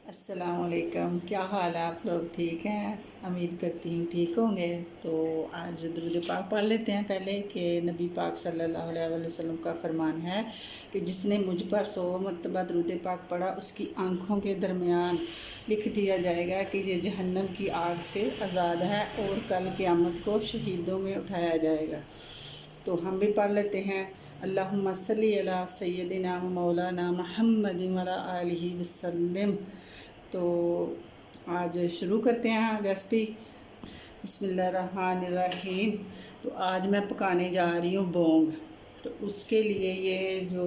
अस्सलामुअलैकुम। क्या हाल है? आप लोग ठीक हैं? उम्मीद करती हूँ ठीक होंगे। तो आज दुरूद पाक पढ़ लेते हैं पहले कि नबी पाक सल्लल्लाहु अलैहि वसल्लम का फरमान है कि जिसने मुझ पर 100 मरतबा दुरूद पाक पढ़ा उसकी आँखों के दरमियान लिख दिया जाएगा कि ये जहन्नम की आग से आज़ाद है और कल क़यामत को शहीदों में उठाया जाएगा। तो हम भी पढ़ लेते हैं। अल्लाहुम्मा सल्ली अला सय्यदिना मौलाना मुहम्मदिन व अला आलिहि वसल्लम। तो आज शुरू करते हैं रेसिपी। बिस्मिल्लाहिर्रहमानिर्रहीम। तो आज मैं पकाने जा रही हूँ बोंग। तो उसके लिए ये जो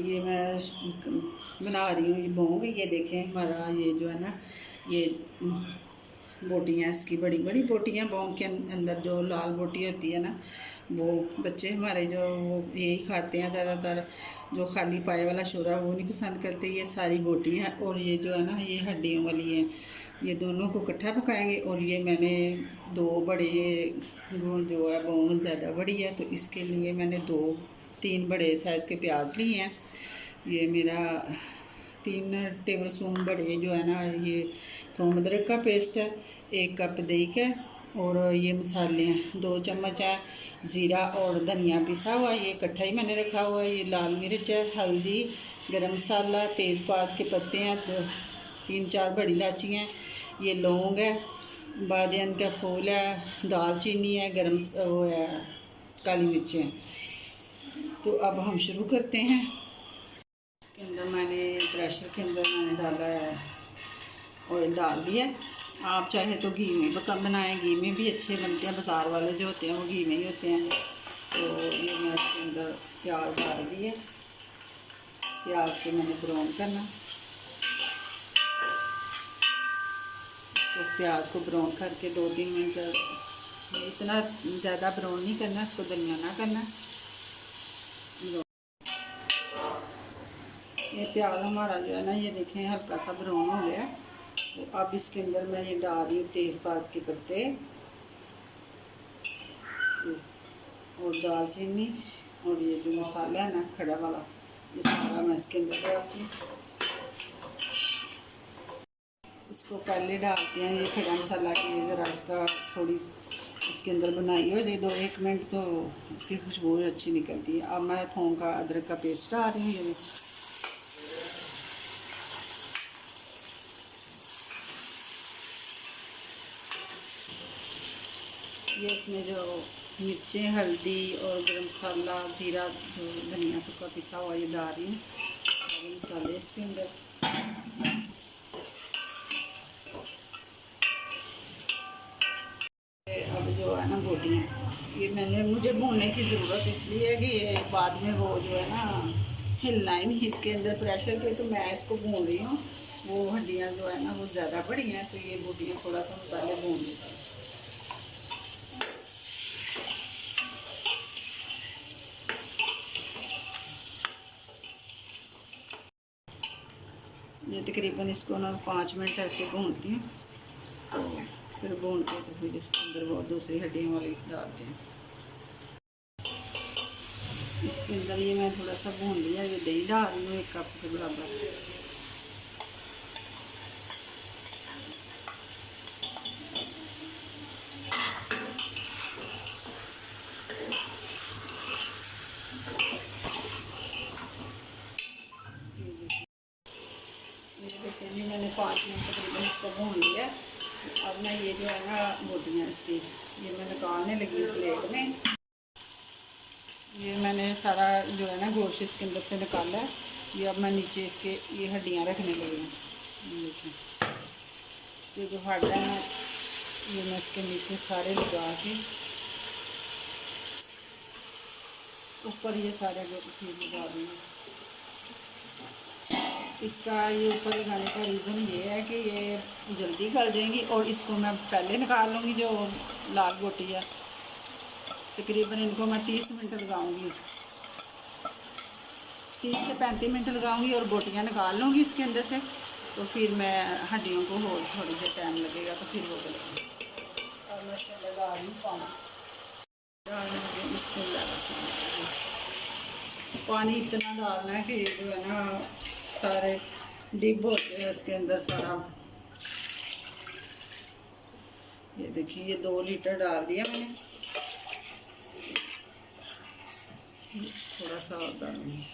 ये मैं बना रही हूँ ये बोंग। ये देखें हमारा ये जो है ना ये बोटियाँ, इसकी बड़ी बड़ी बोटियाँ। बोंग के अंदर जो लाल बोटी होती है ना, वो बच्चे हमारे जो वो यही खाते हैं ज़्यादातर। जो खाली पाए वाला शोरा वो नहीं पसंद करते। ये सारी बोटी हैं और ये जो है ना ये हड्डियों वाली हैं। ये दोनों को इकट्ठा पकाएंगे। और ये मैंने दो बड़े जो है बोंग ज़्यादा बड़ी है तो इसके लिए मैंने 3 बड़े साइज़ के प्याज लिए हैं। ये मेरा 3 टेबल स्पून बड़े जो है ना ये थोम अदरक का पेस्ट है, 1 कप दही है और ये मसाले हैं 2 चम्मच है ज़ीरा और धनिया पिसा हुआ, ये इकट्ठा ही मैंने रखा हुआ है। ये लाल मिर्च है, हल्दी, गरम मसाला, तेज़पात के पत्ते हैं, 3-4 बड़ी इलायची हैं, ये लौंग है, बादियान का फूल है, दालचीनी है, गरम वो है, काली मिर्चें हैं। तो अब हम शुरू करते हैं। इसके अंदर मैंने प्रेशर के अंदर मैंने डाला है ऑयल डाल दिया। आप चाहे तो घी में बनाएं, घी में भी अच्छे बनते हैं। बाज़ार वाले जो होते हैं वो घी में ही होते हैं। तो ये मैं इसके अंदर प्याज डाल दिए। प्याज को मैंने ब्राउन करना, तो प्याज को ब्राउन करके 2-3 मिनट, इतना ज़्यादा ब्राउन नहीं करना, इसको दरमियाना करना। ये प्याज हमारा जो है ना ये देखें हल्का सा ब्राउन हो गया। तो अब इसके अंदर मैं ये डाल रही हूँ तेज़पात के पत्ते और दालचीनी और ये जो मसाला है ना खड़ा वाला, ये सारा मैं इसके अंदर डालती हूँ। इसको पहले डालते हैं ये खड़ा मसाला की ज़रा इसका थोड़ी इसके अंदर बनाई हो जाए 2-1 मिनट तो इसकी खुशबू अच्छी निकलती है। अब मैं थोम का अदरक का पेस्ट डाल रही हूँ। ये इसमें जो मिर्चें, हल्दी और गरम मसाला, ज़ीरा, जो धनिया सूखा पिसा हुआ ये डाल रही हूँ। और मसाले इसके अंदर अब जो है ना बोटियाँ, ये मुझे भूनने की ज़रूरत इसलिए है कि ये बाद में वो जो है ना हिलना ही नहीं इसके अंदर प्रेशर पे, तो मैं इसको भून रही हूँ। वो हड्डियाँ जो है ना वो ज़्यादा बड़ी हैं तो ये बोटियाँ थोड़ा सा पहले भून लेती हूँ। ये तकरीबन इसको ना 5 मिनट ऐसे भूनती हूँ। तो फिर भून के तो फिर इसके अंदर वो दूसरी हड्डियों वाली डालते हैं। इसके अंदर ये मैं थोड़ा सा भून लिया, ये दही डाल रही हूँ 1 कप के बराबर। मैंने 5 मिनट तकरीबन इसको भून लिया। अब मैं ये जो है ना बोटियाँ इसकी ये मैं निकालने लगी प्लेट में। ये मैंने सारा जो है ना गोश्त इसके अंदर से निकाला है। ये अब मैं नीचे इसके ये हड्डियाँ रखने लगी हूँ। ये जो हड्डियाँ हैं ये मैं इसके नीचे सारे लगा के ऊपर ये सारे जो लगा दूँगी। इसका ये ऊपर लगाने का रीज़न ये है कि ये जल्दी गल जाएंगी और इसको मैं पहले निकाल लूँगी। जो लाल बोटी है तकरीबन इनको मैं 30 मिनट लगाऊँगी, 30 से 35 मिनट लगाऊँगी और बोटियाँ निकाल लूँगी इसके अंदर से। तो फिर मैं हड्डियों को और थोड़ी देर टाइम लगेगा तो फिर वो गलेगी। और मैं इसमें लगा रही हूँ पानी। पानी इतना डालना है कि जो है ना सारे डिप होते हैं उसके अंदर सारा। ये देखिए ये 2 लीटर डाल दिया मैंने, थोड़ा सा और डालूंगी।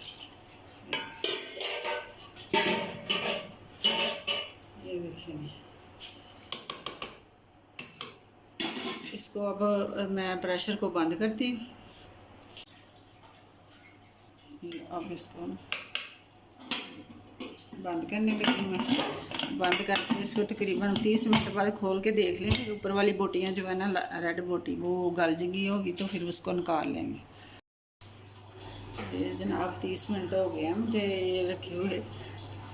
ये देखिए जी, इसको अब मैं प्रेशर को बंद करती हूँ। अब इसको बंद करने लगी हूँ मैं। बंद करके इसको तकरीबन 30 मिनट बाद खोल के देख लेंगे। ऊपर वाली बोटियाँ जो है ना रेड बोटी वो गल जाएगी होगी तो फिर उसको निकाल लेंगे। ये जनाब 30 मिनट हो गए हैं मुझे ये रखे हुए,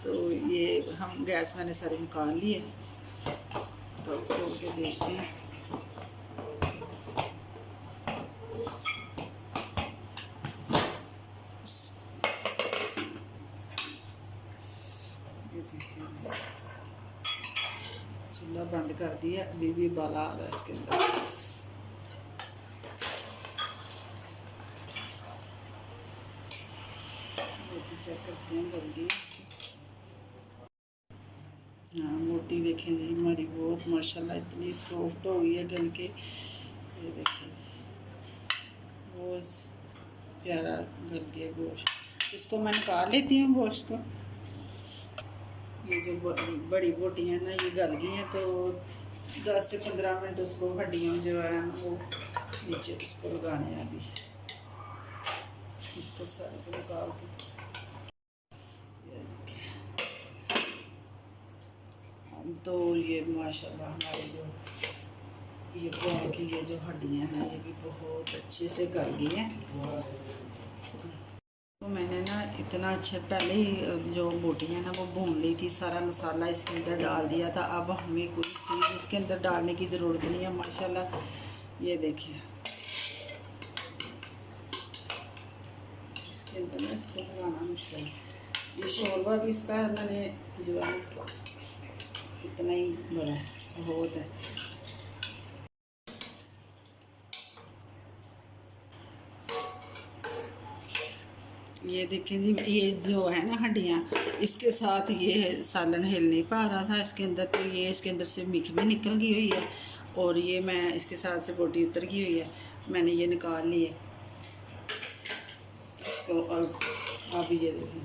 तो ये हम गैस मैंने सारे निकाल लिए, तो खोल के देखते हैं। चूल्हा बंद कर दिया, अभी भी उबाला आ रहा है इसके अंदर। रोटी चेक करते हैं गल गई। हाँ मोटी देखें जी हमारी बहुत माशाल्लाह इतनी सॉफ्ट हो गई है गल के। ये देखें बहुत प्यारा गल गया गोश्त। इसको मैं निकाल लेती हूँ गोश्त को। ये जो बड़ी बोटियाँ ना ये गल गई हैं, तो 10 से 15 मिनट उसको हड्डियों जो है वो नीचे इसको लगाने आ गई। इसको सारे को निकाल के तो ये माशाल्लाह हमारे जो ये पाँव की ये जो हड्डियाँ हैं ये भी बहुत अच्छे से गल गई हैं। तो मैंने ना इतना अच्छा पहले ही जो बोटियाँ ना वो भून ली थी, सारा मसाला इसके अंदर डाल दिया था। अब हमें कोई चीज़ इसके अंदर डालने की ज़रूरत नहीं है माशाल्लाह। ये देखिए इसके अंदर ना इसको बनाना मुश्किल है। ये शोरबा भी इसका मैंने जो है इतना ही बड़ा है, बहुत है। ये देखें जी ये जो है ना हड्डियाँ इसके साथ ये सालन हिल नहीं पा रहा था इसके अंदर, तो ये इसके अंदर से मीठ भी निकल गई हुई है और ये मैं इसके साथ से बोटी उतर गई हुई है। मैंने ये निकाल ली है इसको। और अब ये देखें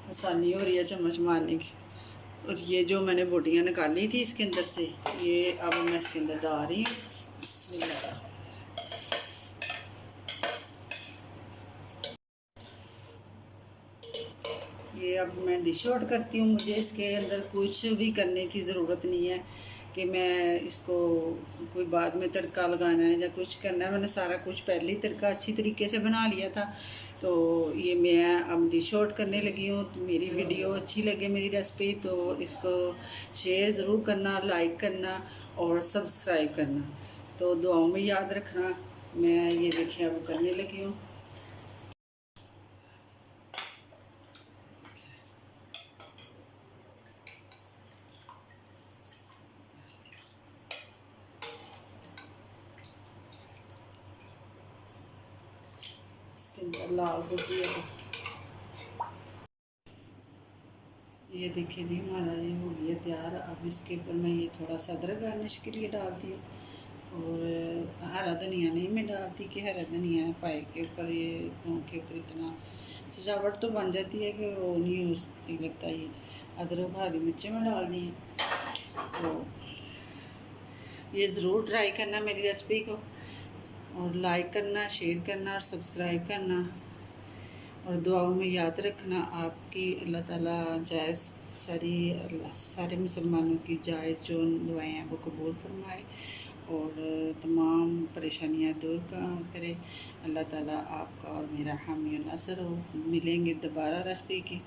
आसानी हो रही है चम्मच मारने की। और ये जो मैंने बोटियाँ निकाली थी इसके अंदर से ये अब मैं इसके अंदर डाल रही हूँ। बिस्मिल्लाह। ये अब मैं डिश आउट करती हूँ। मुझे इसके अंदर कुछ भी करने की ज़रूरत नहीं है कि मैं इसको कोई बाद में तड़का लगाना है या कुछ करना है। मैंने सारा कुछ पहले ही तड़का अच्छी तरीके से बना लिया था। तो ये मैं अब डिश आउट करने लगी हूँ। तो मेरी वीडियो अच्छी लगे मेरी रेसिपी तो इसको शेयर ज़रूर करना, लाइक करना और सब्सक्राइब करना। तो दुआओं में याद रखना। मैं ये देखिए अब करने लगी हूँ। इसके अंदर लाल बोटी है। ये देखिए जी हमारा ये हो गया तैयार। अब इसके ऊपर मैं ये थोड़ा सा अदरक गार्निश के लिए डालती हूँ और हरा धनिया नहीं मैं डालती कि हरा धनिया पाए के ऊपर ये मुँह के ऊपर इतना सजावट तो बन जाती है कि वो नहीं उसकी लगता। ये अदरक हरी मिर्चें में डाल दी हैं। तो ये ज़रूर ट्राई करना मेरी रेसिपी को और लाइक करना, शेयर करना और सब्सक्राइब करना और दुआओं में याद रखना। आपकी अल्लाह ताला जायज़ सारे मुसलमानों की जायज़ जो दुआएं हैं वो कबूल फरमाए और तमाम परेशानियां दूर करे। अल्लाह ताला आपका और मेरा हामी और नासर हो। मिलेंगे दोबारा रेसिपी की।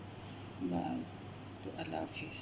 तो अल्लाह हाफिज़।